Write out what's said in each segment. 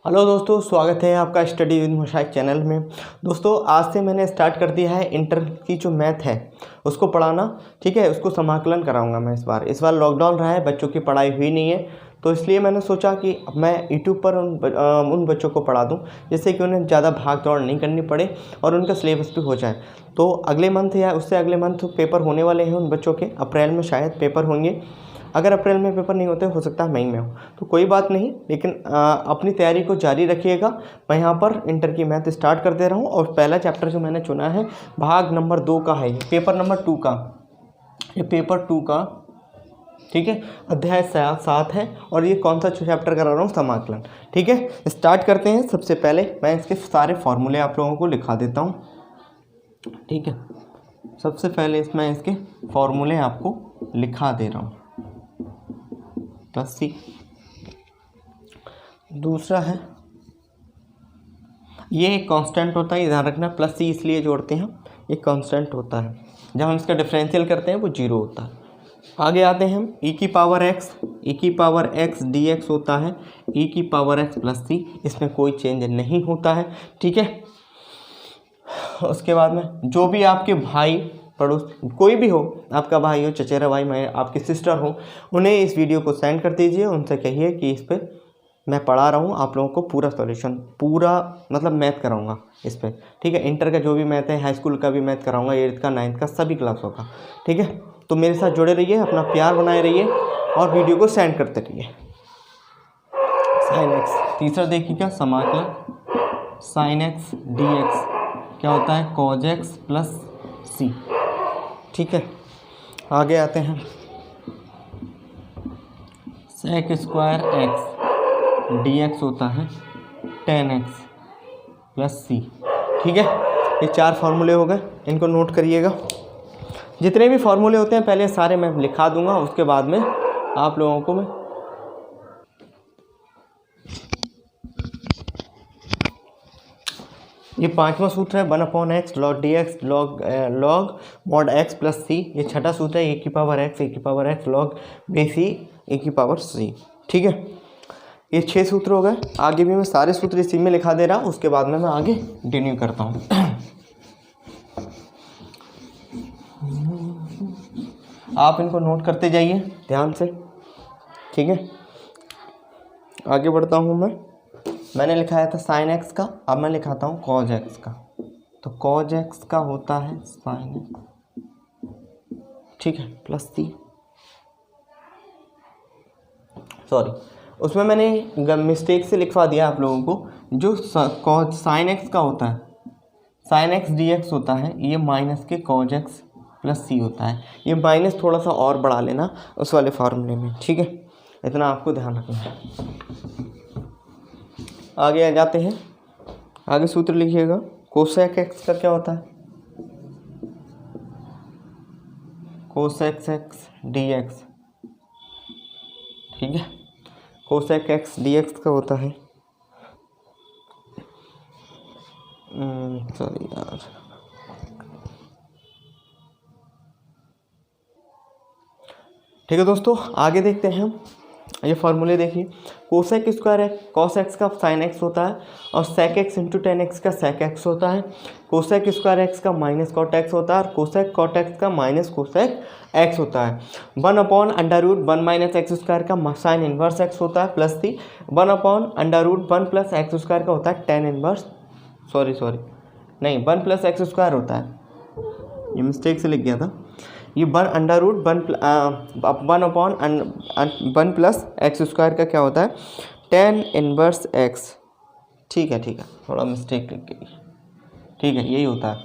Hello दोस्तों, स्वागत है आपका स्टडी विद मुशाइक चैनल में। दोस्तों आज से मैंने स्टार्ट कर दिया है इंटर की जो मैथ है उसको पढ़ाना। ठीक है, उसको समाकलन कराऊंगा मैं इस बार लॉकडाउन रहा है, बच्चों की पढ़ाई हुई नहीं है, तो इसलिए मैंने सोचा कि मैं यूट्यूब पर उन बच्चों को पढ़ा दूं जिससे कि उन्हें ज़्यादा भाग दौड़ नहीं करनी पड़े और उनका सिलेबस भी हो जाए। तो अगले मंथ या उससे अगले मंथ पेपर होने वाले हैं उन बच्चों के, अप्रैल में शायद पेपर होंगे। अगर अप्रैल में पेपर नहीं होते हो सकता है मई में हो, तो कोई बात नहीं, लेकिन अपनी तैयारी को जारी रखिएगा। मैं यहाँ पर इंटर की मैथ स्टार्ट कर दे रहा हूँ और पहला चैप्टर जो मैंने चुना है भाग नंबर 2 का है, पेपर नंबर 2 का, ये पेपर 2 का, ठीक है, अध्याय 7 है और ये कौन सा चैप्टर करा रहा हूँ, समाकलन। ठीक है, स्टार्ट करते हैं। सबसे पहले मैं इसके सारे फॉर्मूले आप लोगों को लिखा देता हूँ। ठीक है, सबसे पहले मैं इसके फॉर्मूले आपको लिखा दे रहा हूँ, प्लस सी। दूसरा है, ये एक कांस्टेंट होता है, ध्यान रखना, प्लस सी इसलिए जोड़ते हैं, ये कांस्टेंट होता है, जब हम इसका डिफरेंशियल करते हैं वो 0 होता है। आगे आते हैं हम, ई की पावर एक्स डी एक्स होता है, ई की पावर एक्स प्लस सी, इसमें कोई चेंज नहीं होता है। ठीक है, उसके बाद में जो भी आपके भाई पड़ोस, कोई भी हो, आपका भाई हो, चचेरा भाई, मैं आपकी सिस्टर हो, उन्हें इस वीडियो को सेंड कर दीजिए, उनसे कहिए कि इस पर मैं पढ़ा रहा हूँ आप लोगों को पूरा सॉल्यूशन, पूरा मतलब मैथ कराऊंगा इस पर। ठीक है, इंटर का जो भी मैथ है, हाई स्कूल का भी मैथ कराऊंगा, 8th का 9th का सभी क्लासों का। ठीक है, तो मेरे साथ जुड़े रहिए, अपना प्यार बनाए रहिए और वीडियो को सेंड करते रहिए। साइन एक्स, तीसरा देखिएगा समाकलन, साइन एक्स डी एक्स क्या होता है, कॉज एक्स प्लस सी। ठीक है, आगे आते हैं, sec square X D X होता है टेन एक्स प्लस सी। ठीक है, ये 4 फार्मूले हो गए, इनको नोट करिएगा। जितने भी फार्मूले होते हैं पहले सारे मैं लिखा दूंगा, उसके बाद में आप लोगों को मैं ये 5वां सूत्र है, 1/x log dx log mod x plus C. ये 6ठा सूत्र है, e की power x log bc e की पावर c। ठीक है, ये 6 सूत्र हो गए। आगे भी मैं सारे सूत्र इसी में लिखा दे रहा हूँ, उसके बाद में मैं आगे कंटिन्यू करता हूँ। आप इनको नोट करते जाइए ध्यान से। ठीक है, आगे बढ़ता हूँ मैंने लिखाया था साइन एक्स का, अब मैं लिखाता हूँ कॉज एक्स का। तो कॉज एक्स का होता है साइन एक्स, ठीक है, प्लस सी। सॉरी, उसमें मैंने मिस्टेक से लिखवा दिया आप लोगों को, जो कॉज साइन एक्स का होता है, साइन एक्स डी एक्स होता है, ये माइनस के कॉज एक्स प्लस सी होता है। ये माइनस थोड़ा सा और बढ़ा लेना उस वाले फार्मूले में। ठीक है, इतना आपको ध्यान रखना है। आगे आ जाते हैं, आगे सूत्र लिखिएगा, कोसेक एक्स का क्या होता है, कोसेक एक्स डी एक्स। ठीक है, कोसेक एक्स डी एक्स का होता है, सॉरी यार, ठीक है दोस्तों, आगे देखते हैं हम। ये फार्मूले देखिए, कोसेक स्क्वायर है, कॉस एक्स का साइन एक्स होता है और sec X into tan X का सेक एक्स होता है। कोसेक स्क्वायर एक्स का माइनस कॉट एक्स होता है और कोसेक कॉट एक्स का माइनस कोसेक एक्स होता है। 1/√1 माइनस एक्स स्क्वायर का साइन इनवर्स एक्स होता है plus C. 1/√1 plus x square का होता है टेन इनवर्स, सॉरी नहीं, 1 प्लस एक्स स्क्वायर होता है, ये मिस्टेक से लिख गया था। ये 1/1 प्लस एक्स स्क्वायर का क्या होता है, टेन इनवर्स एक्स। ठीक है, थोड़ा मिस्टेक लिख गई। ठीक है, यही होता है।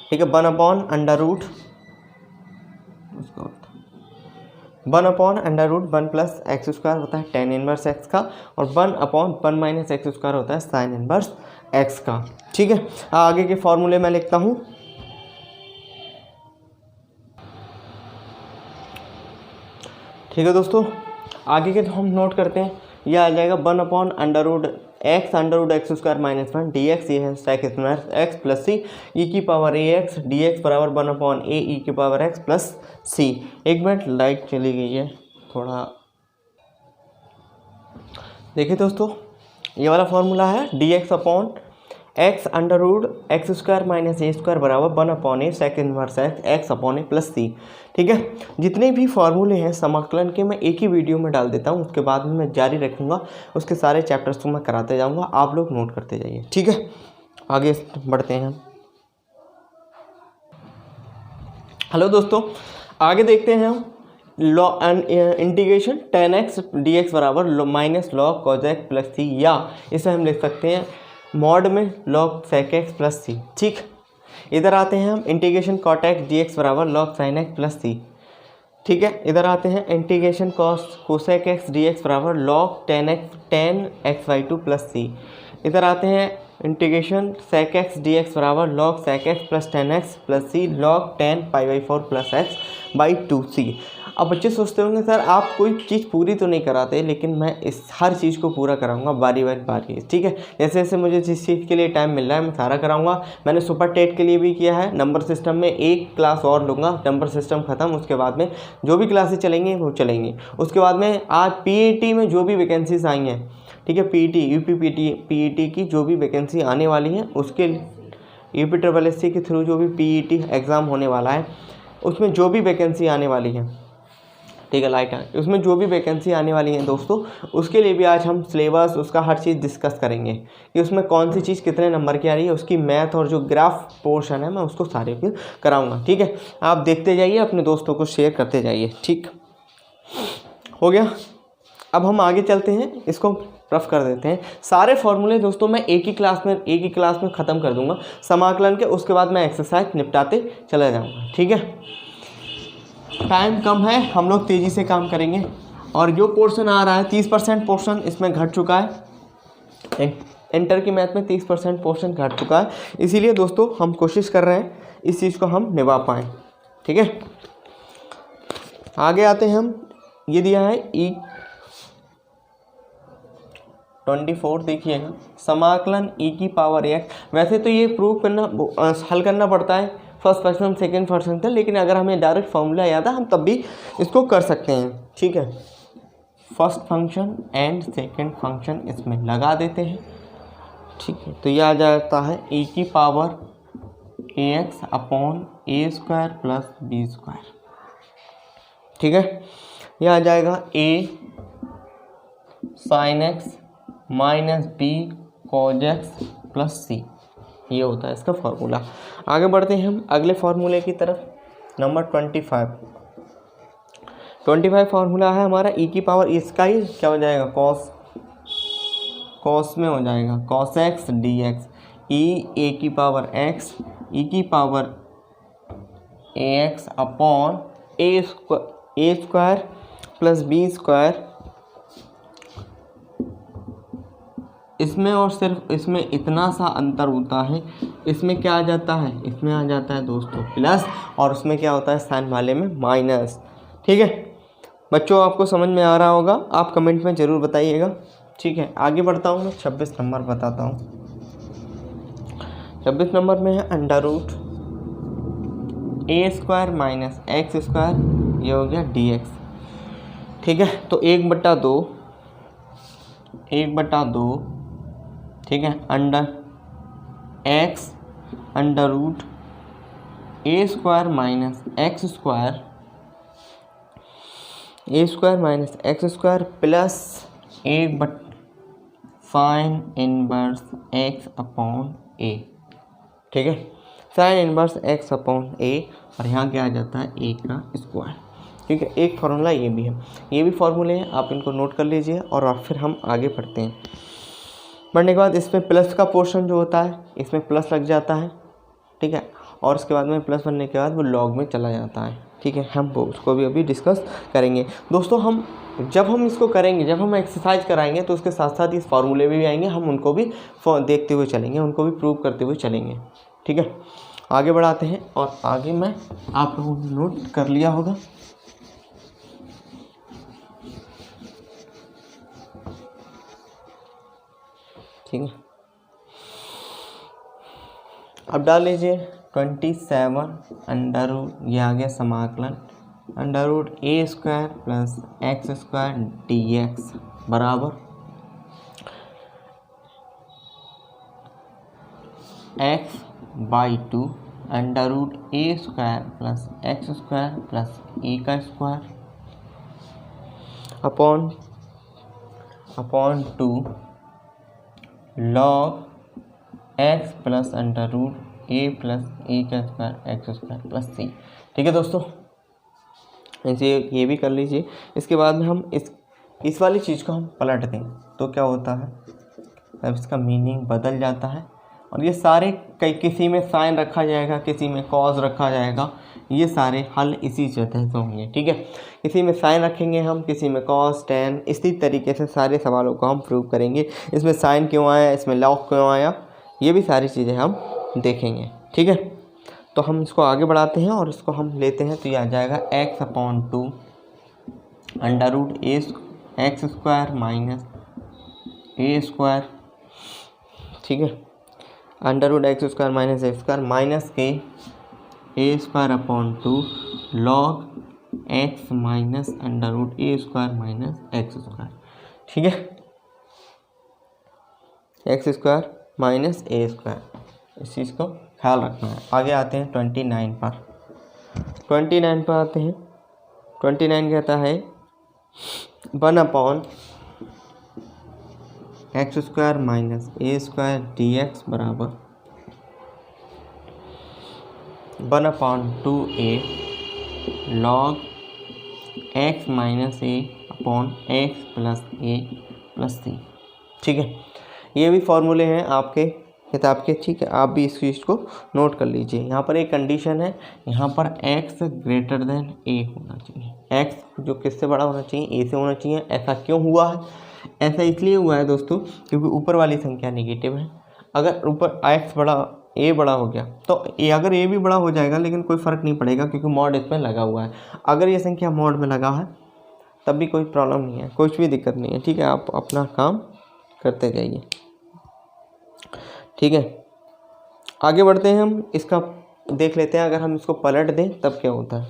ठीक है, 1/√1 प्लस एक्स स्क्वायर होता है टेन इनवर्स एक्स का और 1/1 माइनस एक्स स्क्वायर होता है साइन इनवर्स एक्स का। ठीक है, आगे के फॉर्मूले मैं लिखता हूँ। ठीक है दोस्तों, आगे के तो हम नोट करते हैं। यह आ जाएगा 1/√x square minus 1 D x, ये है सेक स्क्वायर एक्स प्लस सी, ई की पावर ए एक्स डी एक्स बराबर 1/a ई की पावर एक्स प्लस सी। एक मिनट, लाइट चली गई है थोड़ा, देखिए दोस्तों, ये वाला फॉर्मूला है dx upon x under root x square minus a square बराबर 1/a sec inverse x upon a plus C. ठीक है, जितने भी फॉर्मूले हैं समाकलन के मैं एक ही वीडियो में डाल देता हूँ, उसके बाद में मैं जारी रखूँगा, उसके सारे चैप्टर्स को मैं कराते जाऊँगा, आप लोग नोट करते जाइए। ठीक है, आगे बढ़ते हैं। हेलो दोस्तों, आगे देखते हैं हम लॉ इंटीग्रेशन tan x dx बराबर minus log cos x plus C, या इसे हम लिख सकते हैं मॉड में log sec x plus C. ठीक, इधर आते हैं हम इंटीग्रेशन cot x dx बराबर log sin x plus C. ठीक है, इधर आते हैं इंटीग्रेशन cosec x dx बराबर log tan x/2 plus C. इधर आते हैं इंटीग्रेशन sec x dx बराबर log sec x plus tan x plus C log tan π/4 plus x/2c। अब बच्चे सोचते होंगे सर आप कोई चीज़ पूरी तो नहीं कराते, लेकिन मैं इस हर चीज़ को पूरा कराऊंगा बारी बारी। ठीक है, जैसे जैसे मुझे जिस चीज़ के लिए टाइम मिल रहा है मैं सारा कराऊंगा। मैंने सुपर टेट के लिए भी किया है, नंबर सिस्टम में एक क्लास और लूँगा, नंबर सिस्टम ख़त्म, उसके बाद में जो भी क्लासेस चलेंगी वो चलेंगी। उसके बाद में आज PET में जो भी वैकेंसीज आई हैं, ठीक है, PET UP PET की जो भी वैकेंसी आने वाली है, उसके UPSSC के थ्रू जो भी PET एग्ज़ाम होने वाला है, उसमें जो भी वैकेंसी आने वाली है, ठीक है, लाइट है, उसमें जो भी वैकेंसी आने वाली है दोस्तों, उसके लिए भी आज हम सिलेबस उसका हर चीज़ डिस्कस करेंगे कि उसमें कौन सी चीज़ कितने नंबर की आ रही है, उसकी मैथ और जो ग्राफ पोर्शन है मैं उसको सारे फिर कराऊंगा। ठीक है, आप देखते जाइए, अपने दोस्तों को शेयर करते जाइए। ठीक हो गया, अब हम आगे चलते हैं, इसको रफ कर देते हैं। सारे फॉर्मूले दोस्तों मैं एक ही क्लास में ख़त्म कर दूंगा समाकलन के, उसके बाद मैं एक्सरसाइज निपटाते चला जाऊँगा। ठीक है, टाइम कम है, हम लोग तेज़ी से काम करेंगे। और जो पोर्शन आ रहा है 30% पोर्शन इसमें घट चुका है, इंटर की मैथ में 30% पोर्शन घट चुका है, इसीलिए दोस्तों हम कोशिश कर रहे हैं इस चीज़ को हम निभा पाएँ। ठीक है, आगे आते हैं हम, ये दिया है E24, देखिएगा समाकलन e की पावर x। वैसे तो ये प्रूव करना हल करना पड़ता है फर्स्ट पर्सन सेकेंड पर्सन का, लेकिन अगर हमें डायरेक्ट फॉर्मूला याद है हम तब भी इसको कर सकते हैं। ठीक है, first function and second function इसमें लगा देते हैं। ठीक है, तो यह आ जाता है e की power ax upon a square plus b square. ठीक है, यह आ जाएगा a sin x minus b cos x plus c, ये होता है इसका फॉर्मूला। आगे बढ़ते हैं हम अगले फार्मूले की तरफ, नंबर 25 फार्मूला है हमारा e की पावर, इसका ही क्या हो जाएगा कॉस में हो जाएगा cos x dx, a की पावर x e की power ax upon a square plus b square. इसमें और सिर्फ इसमें इतना सा अंतर होता है, इसमें क्या आ जाता है, इसमें आ जाता है दोस्तों प्लस, और उसमें क्या होता है साइन वाले में माइनस। ठीक है बच्चों, आपको समझ में आ रहा होगा, आप कमेंट में ज़रूर बताइएगा। ठीक है, आगे बढ़ता हूँ मैं, 26 नंबर बताता हूँ। 26 नंबर में है under root a square minus x square, ये हो गया dx। ठीक है, तो 1/2, ठीक है, under x under root a square minus x square plus 1 sine inverse x upon a। ठीक है, sine inverse x upon a, और यहाँ क्या आ जाता है a का स्क्वायर। ठीक है, एक फार्मूला ये भी है, ये भी फार्मूले हैं, आप इनको नोट कर लीजिए और फिर हम आगे बढ़ते हैं। बढ़ने के बाद इसमें प्लस का पोर्शन जो होता है इसमें प्लस लग जाता है। ठीक है, और उसके बाद में प्लस बनने के बाद वो लॉग में चला जाता है। ठीक है, हम उसको भी अभी डिस्कस करेंगे दोस्तों। जब हम इसको करेंगे, जब हम एक्सरसाइज कराएंगे, तो उसके साथ साथ इस फार्मूले भी आएंगे, हम उनको भी देखते हुए चलेंगे, उनको भी प्रूव करते हुए चलेंगे। ठीक है, आगे बढ़ाते हैं, और आगे मैं आप लोगों ने नोट कर लिया होगा। ठीक है, अब डाल लीजिए 27 अंडर रूट, ये आ गया समाकलन under root a square plus x square dx बराबर x by 2 under root a square plus x square plus a का square upon 2 log x plus under root a plus a का square x square plus C. ठीक है दोस्तों, इसे ये भी कर लीजिए। इसके बाद में हम इस वाली चीज़ को हम पलट दें तो क्या होता है, तब इसका मीनिंग बदल जाता है। और ये सारे किसी में साइन रखा जाएगा, किसी में कॉस रखा जाएगा, ये सारे हल इसी सतह से होंगे। ठीक है, किसी में साइन रखेंगे हम, किसी में कॉस टेन, इसी तरीके से सारे सवालों को हम प्रूव करेंगे। इसमें साइन क्यों आया, इसमें लॉग क्यों आया, ये भी सारी चीज़ें हम देखेंगे। ठीक है, तो हम इसको आगे बढ़ाते हैं और इसको हम लेते हैं तो ये आ जाएगा x upon 2 under root a x square minus a square. ठीक है, under root x square minus x square minus के a square upon 2 log x minus under root a square minus x square. ठीक है, x square minus a square, इस चीज़ को ख्याल रखना है। आगे आते हैं 29 पर। 29 पर आते हैं। 29 कहता है 1 upon x square minus a square d x बराबर 1 upon 2a log x minus a upon x plus a plus C. ठीक है, ये भी फॉर्मूले हैं आपके किताब के। ठीक है, आप भी इस चीज़ को नोट कर लीजिए। यहाँ पर एक कंडीशन है, यहाँ पर x ग्रेटर देन a होना चाहिए। x जो किससे बड़ा होना चाहिए, a से होना चाहिए। ऐसा क्यों हुआ है, ऐसा इसलिए हुआ है दोस्तों क्योंकि ऊपर वाली संख्या नेगेटिव है। अगर ऊपर x बड़ा a बड़ा हो गया तो अगर a भी बड़ा हो जाएगा लेकिन कोई फ़र्क नहीं पड़ेगा क्योंकि मॉड इसमें लगा हुआ है। अगर ये संख्या मॉड में लगा है तब भी कोई प्रॉब्लम नहीं है, कुछ भी दिक्कत नहीं है। ठीक है, आप अपना काम करते जाइए। ठीक है, आगे बढ़ते हैं। हम इसका देख लेते हैं, अगर हम इसको पलट दें तब क्या होता है।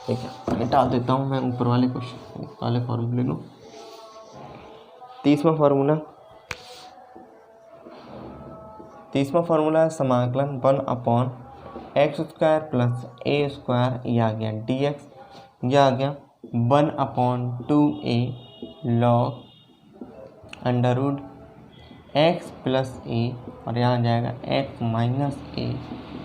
ठीक है, हटा देता हूँ मैं ऊपर वाले क्वेश्चन वाले फॉर्मूले को। 30वां फार्मूला है समाकलन 1 upon x square plus a square, यह आ गया डी एक्स, यह आ गया 1 upon 2a log under root x plus a, और यहाँ जाएगा x minus a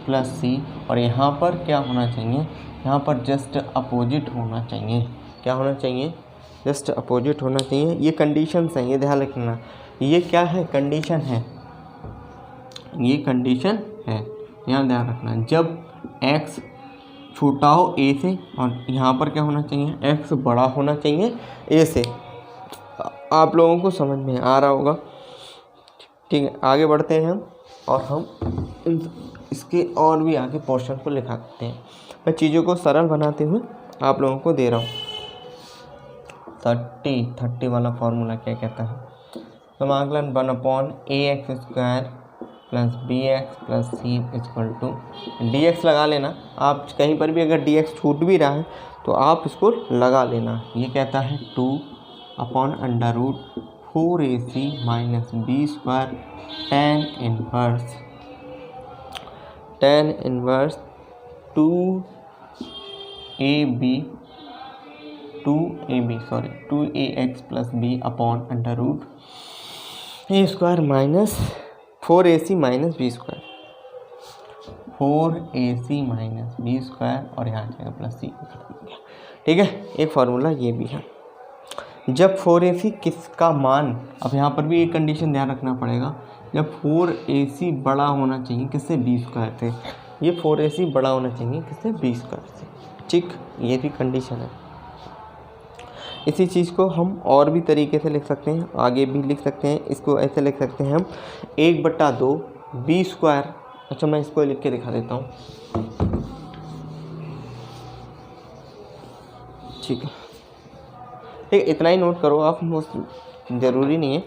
plus C. और यहाँ पर क्या होना चाहिए, यहाँ पर जस्ट अपोजिट होना चाहिए। क्या होना चाहिए, जस्ट अपोजिट होना चाहिए। ये कंडीशंस हैं, ये ध्यान रखना। ये क्या है, कंडीशन है, ये कंडीशन है, यहाँ ध्यान रखना। जब x छोटा हो a से, और यहाँ पर क्या होना चाहिए, x बड़ा होना चाहिए a से। आप लोगों को समझ में आ रहा होगा। ठीक है, आगे बढ़ते हैं हम और हम इसके और भी आगे पोर्शन को लिखा सकते हैं। मैं चीज़ों को सरल बनाते हुए आप लोगों को दे रहा हूँ। 30 वाला फॉर्मूला क्या कहता है, समाकलन 1 upon A x square plus B x plus C equal to D X लगा लेना। आप कहीं पर भी अगर डी एक्स छूट भी रहा है तो आप इसको लगा लेना। ये कहता है 2 upon under root 4ac minus b square tan inverse 2ax plus B upon under root a square minus 4ac minus b square, 4ac minus b square, और यहाँ जाएगा प्लस सी। ठीक है, एक फार्मूला ये भी है। जब 4ac किसका मान, अब यहाँ पर भी एक कंडीशन ध्यान रखना पड़ेगा, जब 4ac बड़ा होना चाहिए किससे, बी स्क्वायर से। ये 4ac बड़ा होना चाहिए किससे, बी स्क्वायर से। ठीक, ये भी कंडीशन है। इसी चीज़ को हम और भी तरीके से लिख सकते हैं, आगे भी लिख सकते हैं। इसको ऐसे लिख सकते हैं हम 1/2 बी स्क्वायर। अच्छा, मैं इसको लिख के दिखा देता हूँ। ठीक है, ठीक, इतना ही नोट करो आप, वो ज़रूरी नहीं है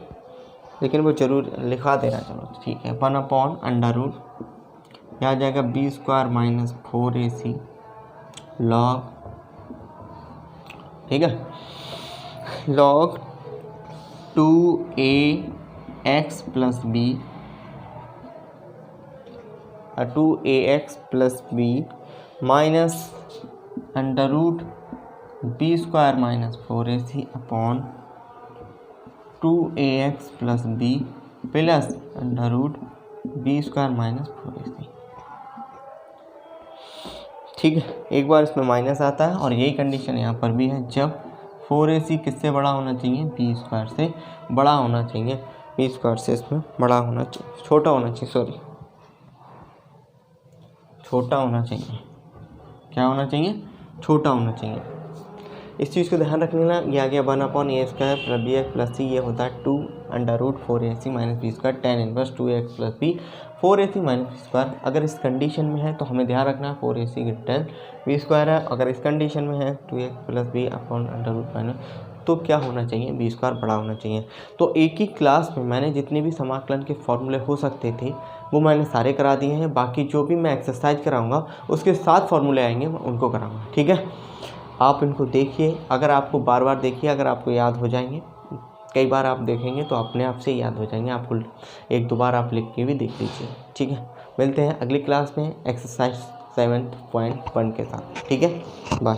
लेकिन वो ज़रूर लिखा देना। चलो ठीक है, 1 अपॉन अंडर रूट, यहाँ जाएगा B square minus 4ac log, ठीक है, log 2ax plus B 2ax plus B minus under root B square minus 4ac upon 2ax plus B plus under root B square minus 4ac। ठीक है, एक बार इसमें minus आता है और यही कंडीशन यहाँ पर भी है, जब 4ac किससे बड़ा होना चाहिए, बी स्क्वायर से बड़ा होना चाहिए, बी स्क्वायर से इसमें बड़ा होना चाहिए, छोटा होना चाहिए, सॉरी छोटा होना चाहिए, क्या होना चाहिए, छोटा होना चाहिए। इस चीज़ को ध्यान रख लेना, ये आ गया 1/a² plus B x plus C, ये होता है 2 under root 4ac minus b square tan inverse 2x plus b 4ac minus b square. अगर इस कंडीशन में है तो हमें ध्यान रखना 4ac ग्रेटर बी स्क्वायर है, अगर इस कंडीशन में है 2x plus B upon under root minus, तो क्या होना चाहिए, बी स्क्वायर बड़ा होना चाहिए। तो एक ही क्लास में मैंने जितने भी समाकलन के फॉर्मूले हो सकते थे वो मैंने सारे करा दिए हैं, बाकी जो भी मैं एक्सरसाइज कराऊंगा उसके साथ फॉर्मूले आएंगे उनको कराऊंगा। ठीक है, आप इनको देखिए, अगर आपको बार बार देखिए, अगर आपको याद हो जाएंगे, कई बार आप देखेंगे तो अपने आप से याद हो जाएंगे, आपको एक दो बार आप लिख के भी देख लीजिए। ठीक है, मिलते हैं अगली क्लास में एक्सरसाइज 7.1 के साथ। ठीक है, बाय।